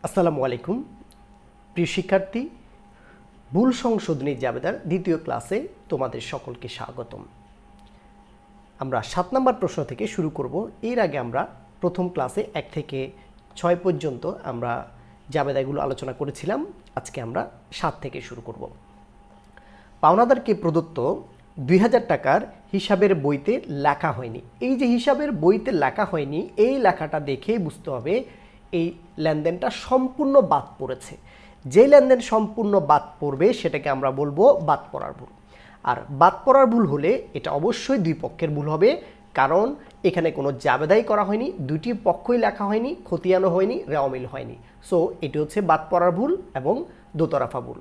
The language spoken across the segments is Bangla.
আসসালামু আলাইকুম প্রিয় শিক্ষার্থী, ভুল সংশোধনী জাবেদার দ্বিতীয় ক্লাসে তোমাদের সকলকে স্বাগতম। আমরা 7 নম্বর প্রশ্ন থেকে শুরু করব। এর আগে আমরা প্রথম ক্লাসে 1 থেকে 6 পর্যন্ত আমরা জাবেদাগুলো আলোচনা করেছিলাম। আজকে আমরা 7 থেকে শুরু করব। পাওনাদারকে প্রদত্ত 2000 টাকার হিসাবের বইতে লেখা হয়নি। এই যে হিসাবের বইতে লেখা হয়নি, এই লেখাটা দেখেই বুঝতে হবে এই লেনদেনটা সম্পূর্ণ বাদ পড়েছে। যে লেনদেন সম্পূর্ণ বাদ পড়বে সেটাকে আমরা বলবো বাদ পড়ার ভুল। আর বাদ পড়ার ভুল হলে এটা অবশ্যই দুই পক্ষের ভুল হবে, কারণ এখানে কোনো জাবেদাই করা হয়নি, দুটি পক্ষই লেখা হয়নি, খতিয়ানও হয়নি, রেওয়ামিল হয়নি। সো এটি হচ্ছে বাদ পড়ার ভুল এবং দোতরফা ভুল।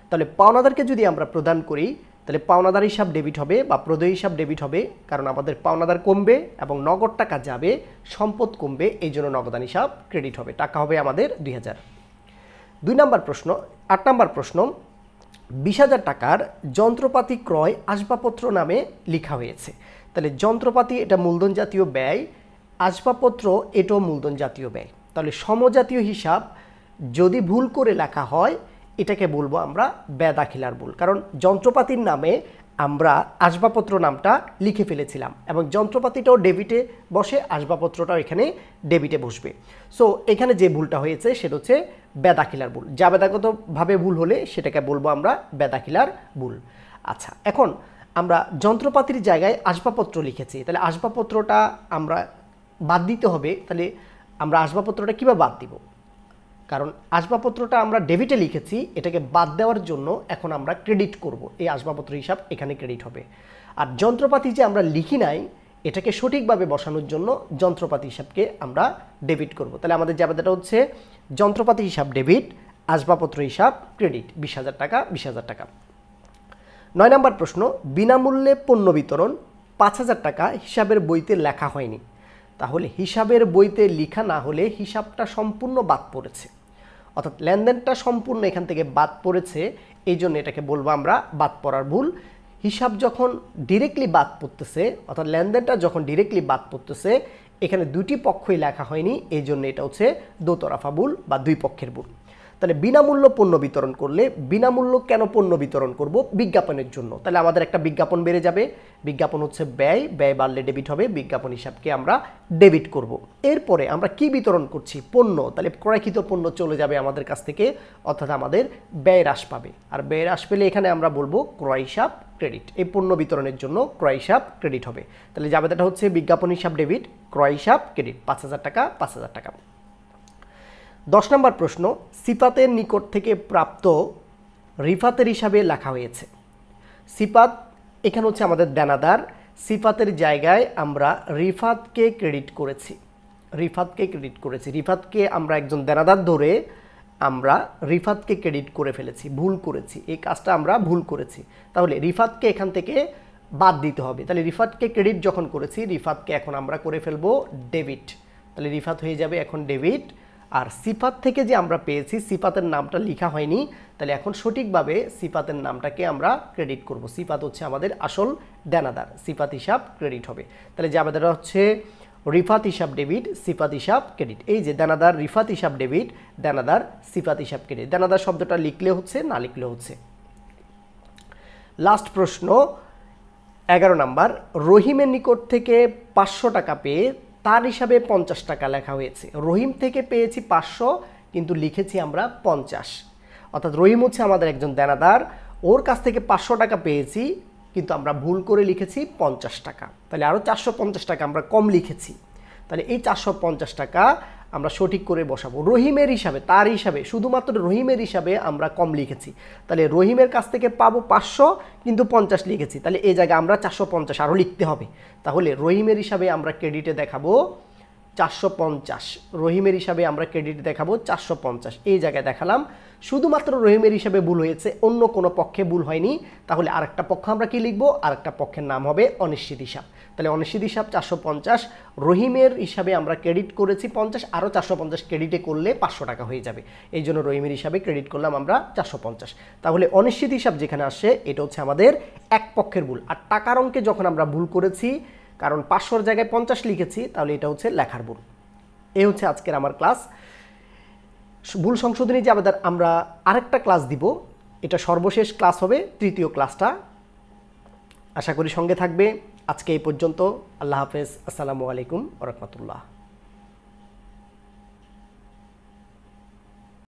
তাহলে পাওনাদারকে যদি আমরা প্রদান করি, তাহলে পাওনাদার হিসাব ডেবিট হবে বা প্রদেয় হিসাব ডেবিট হবে, কারণ আমাদের পাওনাদার কমবে এবং নগদ টাকা যাবে, সম্পদ কমবে, এই জন্য নগদান হিসাব ক্রেডিট হবে, টাকা হবে আমাদের 2000। 2 নম্বর প্রশ্ন, 8 নম্বর প্রশ্ন, 20,000 টাকার যন্ত্রপাতি ক্রয় আসবাবপত্র নামে লেখা হয়েছে। তাহলে যন্ত্রপাতি এটা মূলধন জাতীয় ব্যয়, আসবাবপত্র এটাও মূলধন জাতীয় ব্যয়। তাহলে সমজাতীয় হিসাব যদি ভুল করে লেখা হয় এটাকে বলবো আমরা বেদাখিলার ভুল, কারণ যন্ত্রপাতির নামে আমরা আসবাবপত্র নামটা লিখে ফেলেছিলাম এবং যন্ত্রপাতিটাও ডেবিটে বসে, আসবাবপত্রটাও এখানে ডেবিটে বসবে। সো এখানে যে ভুলটা হয়েছে সেটা হচ্ছে বেদাখিলার ভুল। জাবেদাগতভাবে ভুল হলে সেটাকে বলবো আমরা বেদাখিলার ভুল। আচ্ছা, এখন আমরা যন্ত্রপাতির জায়গায় আসবাবপত্র লিখেছি, তাহলে আসবাবপত্রটা আমরা বাদ দিতে হবে। তাহলে আমরা আসবাবপত্রটা কীভাবে বাদ দিব? কারণ আসবাবপত্রটা আমরা ডেবিটে লিখেছি, এটাকে বাদ দেওয়ার জন্য এখন আমরা ক্রেডিট করব। এই আসবাবপত্র হিসাব এখানে ক্রেডিট হবে। আর যন্ত্রপাতি যে আমরা লিখি নাই, এটাকে সঠিকভাবে বসানোর জন্য যন্ত্রপাতি হিসাবকে আমরা ডেবিট করব। তাহলে আমাদের জাবেদাটা হচ্ছে যন্ত্রপাতি হিসাব ডেবিট, আসবাবপত্র হিসাব ক্রেডিট, 20,000 টাকা 20,000 টাকা। 9 নম্বর প্রশ্ন, বিনামূল্যে পণ্য বিতরণ 5,000 টাকা হিসাবের বইতে লেখা হয়নি। তাহলে হিসাবের বইতে লেখা না হলে হিসাবটা সম্পূর্ণ বাদ পড়েছে, অর্থাৎ লেনদেনটা সম্পূর্ণ এখান থেকে বাদ পড়েছে, এই জন্য এটাকে বলবো আমরা বাদ পড়ার ভুল। হিসাব যখন ডিরেক্টলি বাদ পড়তেছে, অর্থাৎ লেনদেনটা যখন ডিরেক্টলি বাদ পড়তেছে, এখানে দুটি পক্ষই লেখা হয়নি, এই জন্য এটা হচ্ছে দোতরফা ভুল বা দুই পক্ষের ভুল। তাহলে বিনামূল্য পণ্য বিতরণ করলে, বিনামূল্য কেন পণ্য বিতরণ করব? বিজ্ঞাপনের জন্য। তাহলে আমাদের একটা বিজ্ঞাপন বেড়ে যাবে, বিজ্ঞাপন হচ্ছে ব্যয়, ব্যয় বাড়লে ডেবিট হবে, বিজ্ঞাপন হিসাবকে আমরা ডেবিট করব। এরপরে আমরা কি বিতরণ করছি? পণ্য। তাহলে ক্রয়কৃত পণ্য চলে যাবে আমাদের কাছ থেকে, অর্থাৎ আমাদের ব্যয় হ্রাস পাবে। আর ব্যয় হ্রাস পেলে এখানে আমরা বলবো ক্রয় হিসাব ক্রেডিট। এই পণ্য বিতরণের জন্য ক্রয় হিসাব ক্রেডিট হবে। তাহলে জাবেদাটা হচ্ছে বিজ্ঞাপন হিসাব ডেবিট, ক্রয় হিসাব ক্রেডিট, 5,000 টাকা 5,000 টাকা। 10 নম্বর প্রশ্ন, সিফাতের নিকট থেকে প্রাপ্ত রিফাতের হিসাবে লেখা হয়েছে। সিফাত এখানে হচ্ছে আমাদের দেনাদার, সিফাতের জায়গায় আমরা রিফাতকে ক্রেডিট করেছি, রিফাতকে ক্রেডিট করেছি। রিফাতকে আমরা একজন দেনাদার ধরে আমরা রিফাতকে ক্রেডিট করে ফেলেছি, ভুল করেছি, এই কাজটা আমরা ভুল করেছি। তাহলে রিফাতকে এখান থেকে বাদ দিতে হবে। তাহলে রিফাতকে ক্রেডিট যখন করেছি, রিফাতকে এখন আমরা করে ফেলবো ডেবিট। তাহলে রিফাত হয়ে যাবে এখন ডেবিট। আর সিফাত থেকে যে আমরা পেয়েছি, সিফাতের নামটা লেখা হয়নি, তাহলে এখন সঠিকভাবে সিফাতের নামটাকে আমরা ক্রেডিট করব। সিফাত হচ্ছে আমাদের আসল দেনাদার, সিফাত হিসাব ক্রেডিট হবে। তাহলে জাবেদাটা হচ্ছে রিফাত হিসাব ডেবিট, সিফাত হিসাব ক্রেডিট। এই যে দেনাদার রিফাত হিসাব ডেবিট, দেনাদার সিফাত হিসাব ক্রেডিট। দেনাদার শব্দটা লিখলে হচ্ছে, না লিখলে হচ্ছে। লাস্ট প্রশ্ন 11 নাম্বার, রহিমের নিকট থেকে 500 টাকা পেয়ে তার হিসাবে 50 টাকা লেখা হয়েছে। রহিম থেকে পেয়েছি 500, কিন্তু লিখেছি আমরা 50। অর্থাৎ রহিম হচ্ছে আমাদের একজন দেনাদার, ওর কাছ থেকে 500 টাকা পেয়েছি, কিন্তু আমরা ভুল করে লিখেছি 50 টাকা। তাহলে আরও 450 টাকা আমরা কম লিখেছি। তাহলে এই 450 টাকা আমরা সঠিক করে বসাবো। রহিমের হিসাবে, তার হিসাবে, শুধুমাত্র রহিমের হিসাবে আমরা কম লিখেছি। তাহলে রহিমের কাছ থেকে পাবো 500, কিন্তু 50 লিখেছি। তাহলে এই জায়গায় আমরা 450 আরও লিখতে হবে। তাহলে রহিমের হিসাবে আমরা ক্রেডিটে দেখাবো 450, রহিমের হিসাবে আমরা ক্রেডিট দেখাবো 450। এই জায়গায় দেখালাম, শুধুমাত্র রহিমের হিসাবে ভুল হয়েছে, অন্য কোনো পক্ষে ভুল হয়নি। তাহলে আরেকটা পক্ষ আমরা কি লিখবো? আরেকটা পক্ষের নাম হবে অনিশ্চিত হিসাব। তাহলে অনিশ্চিত হিসাব 450, রহিমের হিসাবে আমরা ক্রেডিট করেছি 50, আরও 450 ক্রেডিটে করলে 500 টাকা হয়ে যাবে। এই জন্য রহিমের হিসাবে ক্রেডিট করলাম আমরা 450। তাহলে অনিশ্চিত হিসাব যেখানে আসে, এটা হচ্ছে আমাদের এক পক্ষের ভুল। আর টাকার অঙ্কে যখন আমরা ভুল করেছি, কারণ 500-র জায়গায় 50 লিখেছি, তাহলে এটা হচ্ছে লেখার ভুল। এই হচ্ছে আজকের আমার ক্লাস। ভুল সংশোধনী জাবেদার আমরা আরেকটা ক্লাস দিব, এটা সর্বশেষ ক্লাস হবে, তৃতীয় ক্লাসটা। আশা করি সঙ্গে থাকবে। আজকে এই পর্যন্ত। আল্লাহ হাফেজ। আসসালামু আলাইকুম ওয়া রাহমাতুল্লাহ।